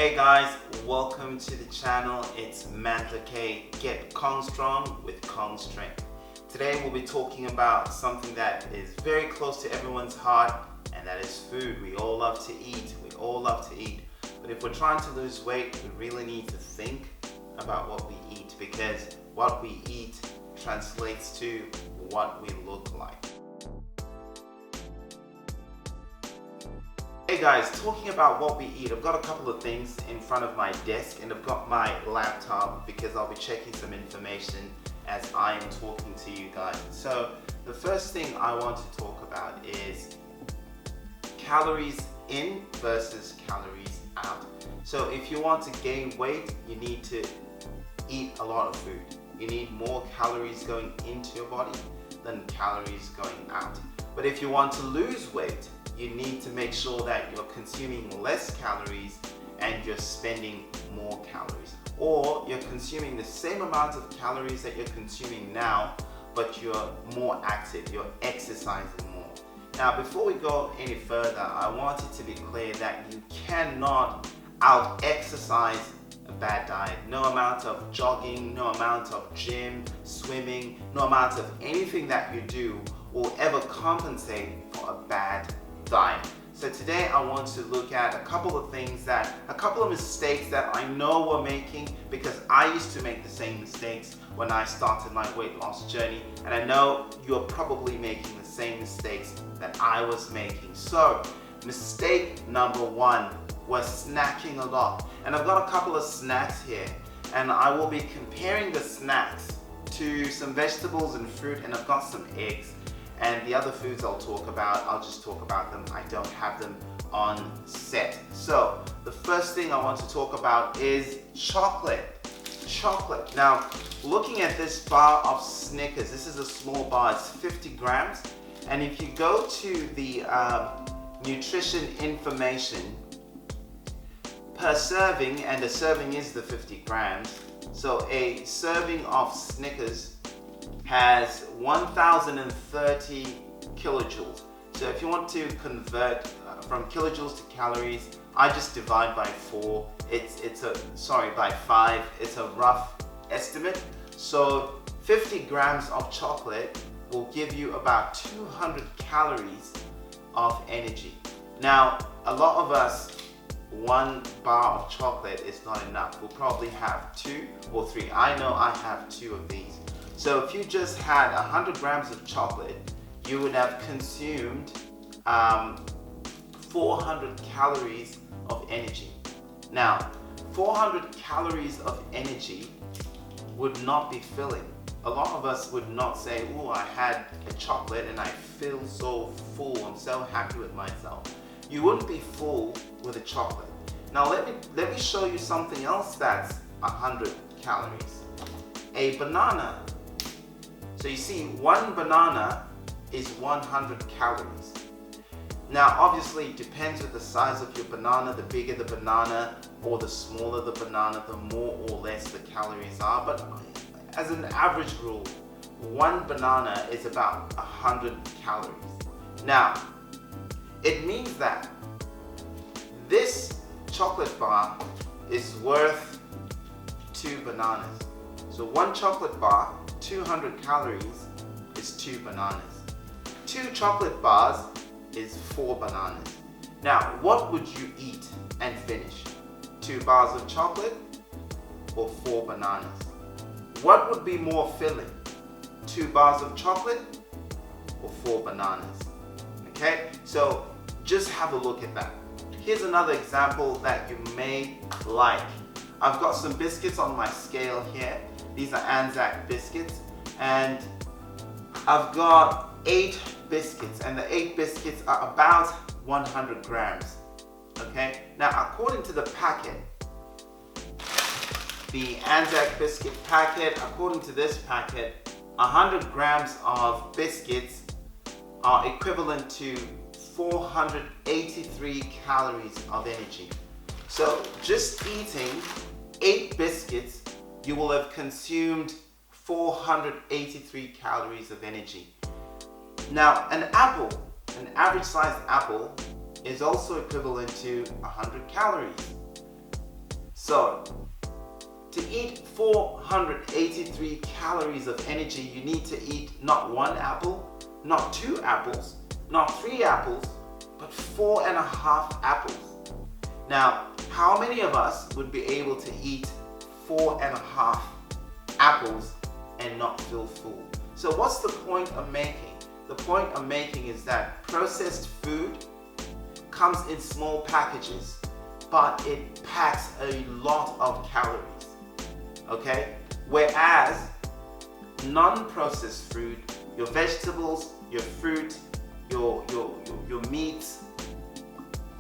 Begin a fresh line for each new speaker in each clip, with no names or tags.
Hey guys, welcome to the channel. It's Mantha K. Get Kong Strong with Kong Strength. Today we'll be talking about something that is very close to everyone's heart, and that is food. We all love to eat. But if we're trying to lose weight, we really need to think about what we eat, because what we eat translates to what we look like. Hey guys, talking about what we eat, I've got a couple of things in front of my desk, and I've got my laptop because I'll be checking some information as I am talking to you guys. So the first thing I want to talk about is calories in versus calories out. So if you want to gain weight, you need to eat a lot of food. You need more calories going into your body than calories going out. But if you want to lose weight, you need to make sure that you're consuming less calories and you're spending more calories. Or you're consuming the same amount of calories that you're consuming now, but you're more active, you're exercising more. Now, before we go any further, I want it to be clear that you cannot out-exercise a bad diet. No amount of jogging, no amount of gym, swimming, no amount of anything that you do will ever compensate for a bad diet. So today I want to look at a couple of mistakes that I know we're making, because I used to make the same mistakes when I started my weight loss journey, and I know you're probably making the same mistakes that I was making. So mistake number one was snacking a lot. And I've got a couple of snacks here, and I will be comparing the snacks to some vegetables and fruit, and I've got some eggs. And the other foods I'll talk about, I'll just talk about them. I don't have them on set. So the first thing I want to talk about is chocolate. Chocolate. Now, looking at this bar of Snickers, this is a small bar, it's 50 grams. And if you go to the nutrition information, per serving, and a serving is the 50 grams, so a serving of Snickers has 1030 kilojoules. So if you want to convert from kilojoules to calories, I just divide by 4. By 5. It's a rough estimate. So 50 grams of chocolate will give you about 200 calories of energy. Now, a lot of us, one bar of chocolate is not enough. We'll probably have 2 or 3. I know I have 2 of these. So if you just had 100 grams of chocolate, you would have consumed 400 calories of energy. Now, 400 calories of energy would not be filling. A lot of us would not say, oh, I had a chocolate and I feel so full, I'm so happy with myself. You wouldn't be full with a chocolate. Now let me show you something else that's 100 calories. A banana. So you see, one banana is 100 calories. Now obviously it depends with the size of your banana. The bigger the banana or the smaller the banana, the more or less the calories are. But as an average rule, one banana is about 100 calories. Now, it means that this chocolate bar is worth 2 bananas. So one chocolate bar, 200 calories, is 2 bananas. 2 chocolate bars is 4 bananas. Now, what would you eat and finish? 2 bars of chocolate or 4 bananas? What would be more filling? 2 bars of chocolate or 4 bananas? Okay, so just have a look at that. Here's another example that you may like. I've got some biscuits on my scale here. These are Anzac biscuits, and I've got 8 biscuits, and the 8 biscuits are about 100 grams. Okay, now according to the packet, the Anzac biscuit packet, according to this packet, 100 grams of biscuits are equivalent to 483 calories of energy. So just eating 8 biscuits, you will have consumed 483 calories of energy. Now, an apple, an average sized apple, is also equivalent to 100 calories. So, to eat 483 calories of energy, you need to eat not 1 apple, not 2 apples, not 3 apples, but 4.5 apples. Now, how many of us would be able to eat 4.5 apples and not feel full? So what's the point I'm making? The point I'm making is that processed food comes in small packages, but it packs a lot of calories. Okay? Whereas non-processed food, your vegetables, your fruit, your meats,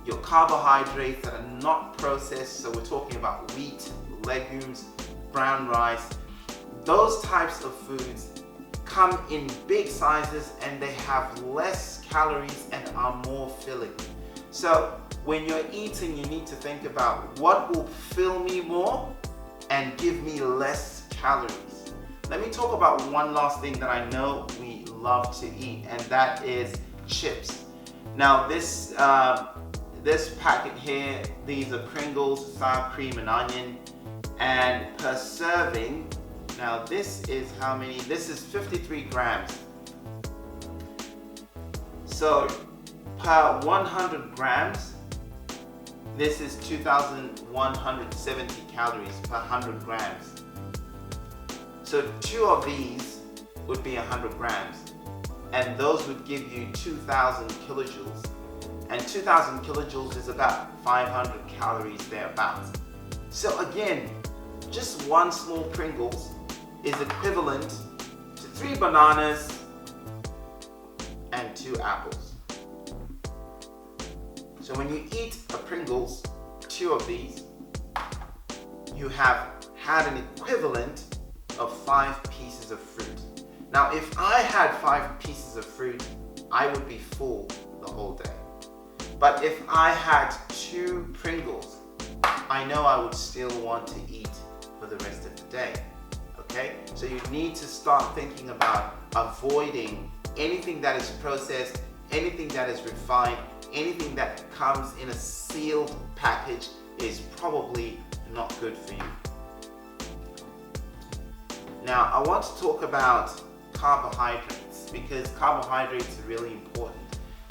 your carbohydrates that are not processed, so we're talking about wheat, legumes, brown rice, those types of foods come in big sizes and they have less calories and are more filling. So when you're eating, you need to think about what will fill me more and give me less calories. Let me talk about one last thing that I know we love to eat, and that is chips. Now this packet here, these are Pringles, sour cream and onion, and per serving, now this is how many? This is 53 grams. So per 100 grams, this is 2,170 calories per 100 grams. So 2 of these would be 100 grams, and those would give you 2,000 kilojoules. And 2,000 kilojoules is about 500 calories thereabouts. So again, just 1 small Pringles is equivalent to 3 bananas and 2 apples. So when you eat a Pringles, 2 of these, you have had an equivalent of 5 pieces of fruit. Now if I had 5 pieces of fruit, I would be full the whole day. But if I had 2 Pringles, I know I would still want to eat for the rest of the day. Okay? So you need to start thinking about avoiding anything that is processed, anything that is refined, anything that comes in a sealed package is probably not good for you. Now I want to talk about carbohydrates, because carbohydrates are really important.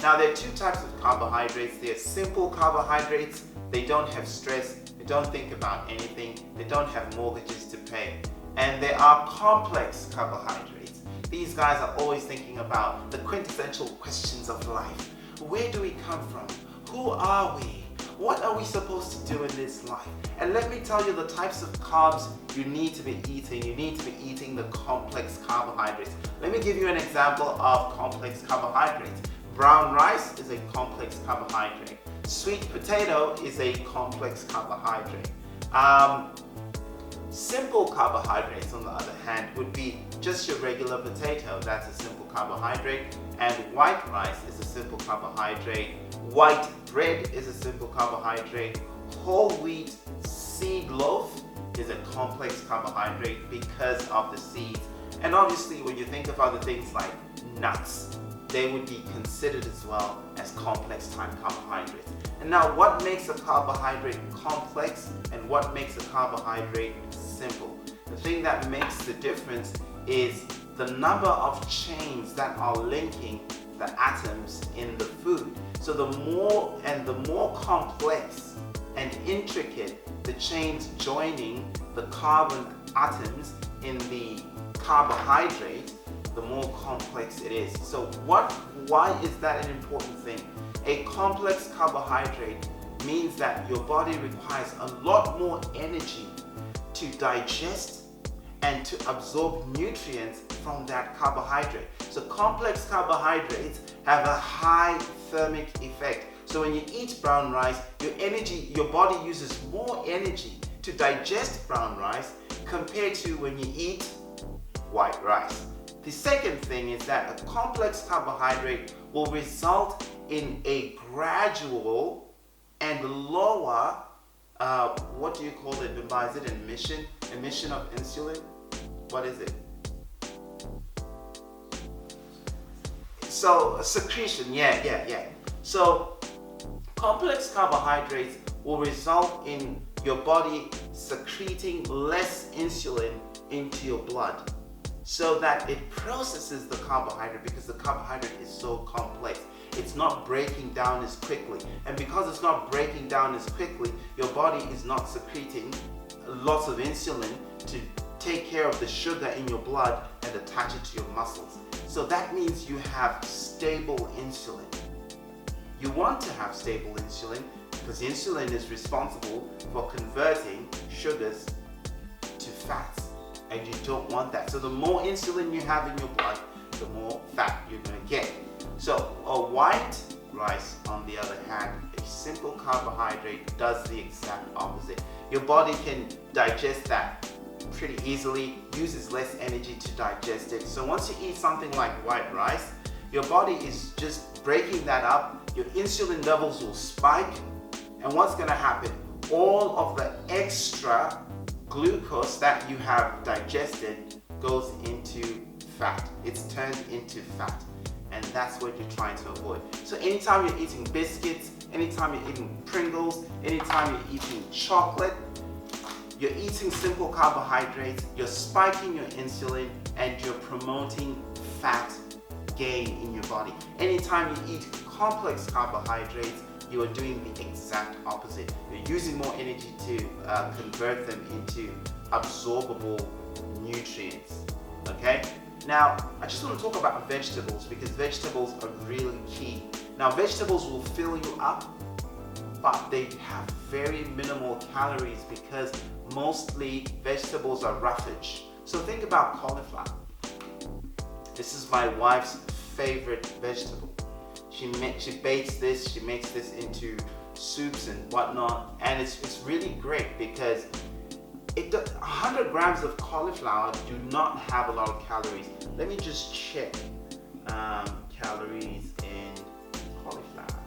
Now there are 2 types of carbohydrates. There are simple carbohydrates. They don't have stress, they don't think about anything, they don't have mortgages to pay. And there are complex carbohydrates. These guys are always thinking about the quintessential questions of life. Where do we come from? Who are we? What are we supposed to do in this life? And let me tell you the types of carbs you need to be eating. You need to be eating the complex carbohydrates. Let me give you an example of complex carbohydrates. Brown rice is a complex carbohydrate. Sweet potato is a complex carbohydrate. Simple carbohydrates, on the other hand, would be just your regular potato. That's a simple carbohydrate. And white rice is a simple carbohydrate. White bread is a simple carbohydrate. Whole wheat seed loaf is a complex carbohydrate because of the seeds. And obviously, when you think of other things like nuts, they would be considered as well as complex type carbohydrates. And now what makes a carbohydrate complex and what makes a carbohydrate simple? The thing that makes the difference is the number of chains that are linking the atoms in the food. So the more complex and intricate the chains joining the carbon atoms in the carbohydrate, the more complex it is. So why is that an important thing? A complex carbohydrate means that your body requires a lot more energy to digest and to absorb nutrients from that carbohydrate. So complex carbohydrates have a high thermic effect. So when you eat brown rice, your body uses more energy to digest brown rice compared to when you eat white rice. The second thing is that a complex carbohydrate will result in a gradual and lower, what do you call it, Bimba? Is it emission of insulin? What is it? So secretion, yeah. So complex carbohydrates will result in your body secreting less insulin into your blood so that it processes the carbohydrate, because the carbohydrate is so complex. It's not breaking down as quickly. And because it's not breaking down as quickly, your body is not secreting lots of insulin to take care of the sugar in your blood and attach it to your muscles. So that means you have stable insulin. You want to have stable insulin because insulin is responsible for converting sugars to fats, and you don't want that. So the more insulin you have in your blood, the more fat you're going to get. So a white rice, on the other hand, a simple carbohydrate, does the exact opposite. Your body can digest that pretty easily, uses less energy to digest it. So once you eat something like white rice, your body is just breaking that up, your insulin levels will spike, and what's going to happen? All of the extra glucose that you have digested goes into fat. It's turned into fat, and that's what you're trying to avoid. So anytime you're eating biscuits, anytime you're eating Pringles, anytime you're eating chocolate, you're eating simple carbohydrates, you're spiking your insulin, and you're promoting fat gain in your body. Anytime you eat complex carbohydrates, you are doing the exact opposite. You're using more energy to convert them into absorbable nutrients. Okay? Now, I just want to talk about vegetables, because vegetables are really key. Now, vegetables will fill you up, but they have very minimal calories because mostly vegetables are roughage. So think about cauliflower. This is my wife's favorite vegetable. She bakes this, she makes this into soups and whatnot, and it's really great because 100 grams of cauliflower do not have a lot of calories. Let me just check calories in cauliflower.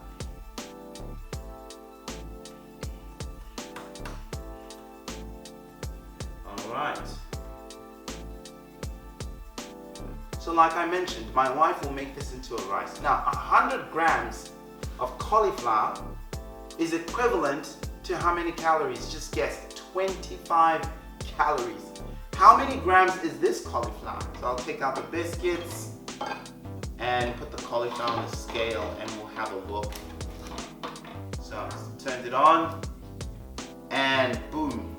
Alright. So like I mentioned, my wife will make this into a rice. Now, 100 grams of cauliflower is equivalent to how many calories? Just guess, 25 calories. How many grams is this cauliflower? So I'll take out the biscuits and put the cauliflower on the scale, and we'll have a look. So turn it on, and boom.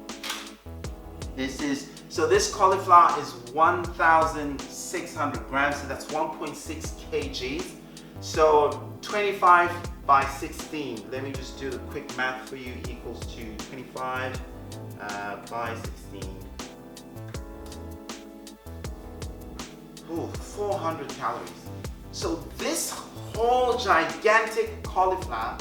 This cauliflower is 1,600 grams, so that's 1.6 kgs. So 25 by 16. Let me just do the quick math for you. Equals to 25 by 16. Ooh, 400 calories. So this whole gigantic cauliflower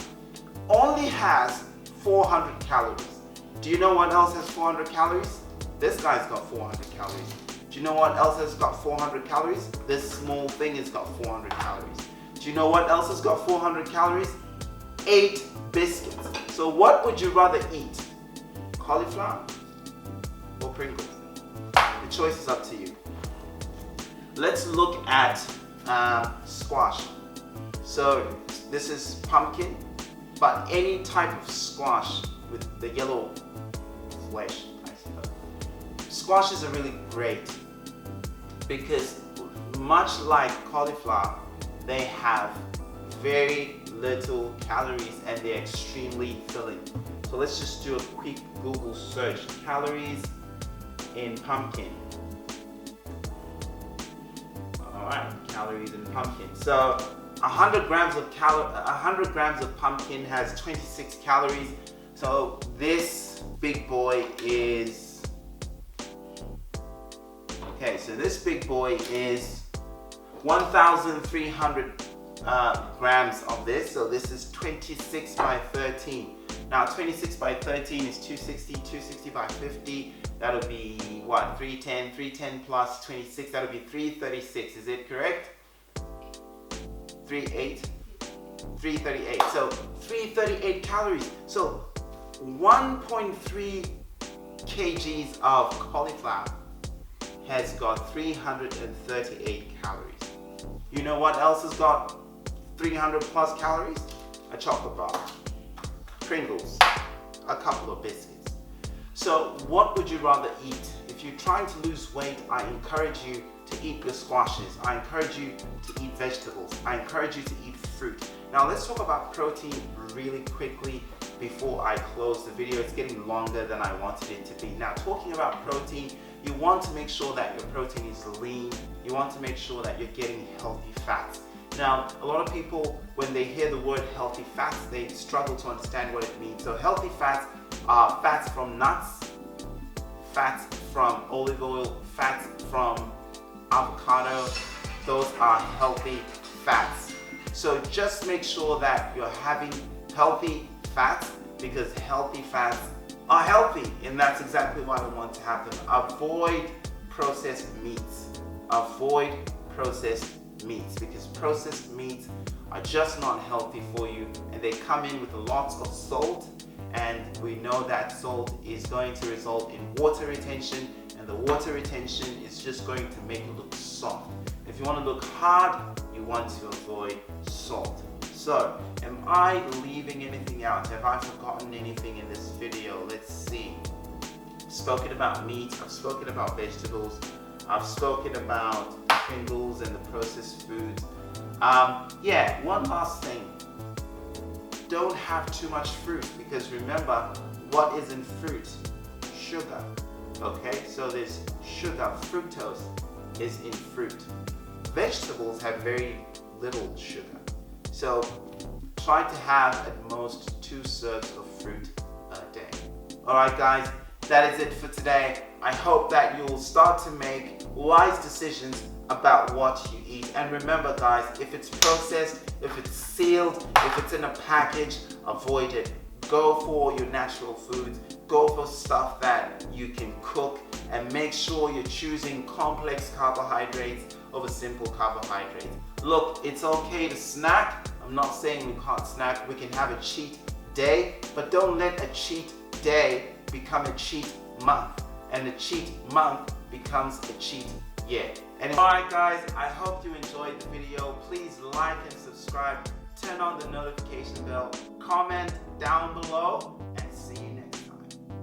only has 400 calories. Do you know what else has 400 calories? This guy's got 400 calories. Do you know what else has got 400 calories? This small thing has got 400 calories. Do you know what else has got 400 calories? 8 biscuits. So what would you rather eat? Cauliflower or Pringles? The choice is up to you. Let's look at squash. So this is pumpkin, but any type of squash with the yellow flesh. Squashes are really great because, much like cauliflower, they have very little calories and they're extremely filling. So let's just do a quick Google search. Calories in pumpkin. Alright, calories in pumpkin. So 100 grams of pumpkin has 26 calories. So this big boy is this big boy is 1,300 grams of this. So this is 26 by 13. Now 26 by 13 is 260, 260 by 50. That'll be what? 310, 310 plus 26, that'll be 336. Is it correct? 338. So 338 calories. So 1.3 kgs of cauliflower has got 338 calories. You know what else has got 300 plus calories? A chocolate bar, Pringles, a couple of biscuits. So what would you rather eat? If you're trying to lose weight, I encourage you to eat your squashes. I encourage you to eat vegetables. I encourage you to eat fruit. Now let's talk about protein really quickly before I close the video. It's getting longer than I wanted it to be. Now talking about protein, you want to make sure that your protein is lean. You want to make sure that you're getting healthy fats. Now, a lot of people, when they hear the word healthy fats, they struggle to understand what it means. So healthy fats are fats from nuts, fats from olive oil, fats from avocado. Those are healthy fats. So just make sure that you're having healthy fats, because healthy fats are healthy, and that's exactly why we want to have them. Avoid processed meats. Avoid processed meats, because processed meats are just not healthy for you, and they come in with lots of salt, and we know that salt is going to result in water retention, and the water retention is just going to make you look soft. If you want to look hard, you want to avoid salt. So, am I leaving anything out? Have I forgotten anything in this video? Let's see. I've spoken about meat, I've spoken about vegetables, I've spoken about Pringles and the processed foods. Yeah, one last thing. Don't have too much fruit, because remember, what is in fruit? Sugar. Okay, so there's sugar, fructose is in fruit. Vegetables have very little sugar. So try to have at most 2 serves of fruit a day. Alright guys, that is it for today. I hope that you'll start to make wise decisions about what you eat. And remember guys, if it's processed, if it's sealed, if it's in a package, avoid it. Go for your natural foods. Go for stuff that you can cook, and make sure you're choosing complex carbohydrates over simple carbohydrates. Look, it's okay to snack. I'm not saying we can't snack. We can have a cheat day, but don't let a cheat day become a cheat month, and a cheat month becomes a cheat year. And alright guys, I hope you enjoyed the video. Please like and subscribe. Turn on the notification bell. Comment down below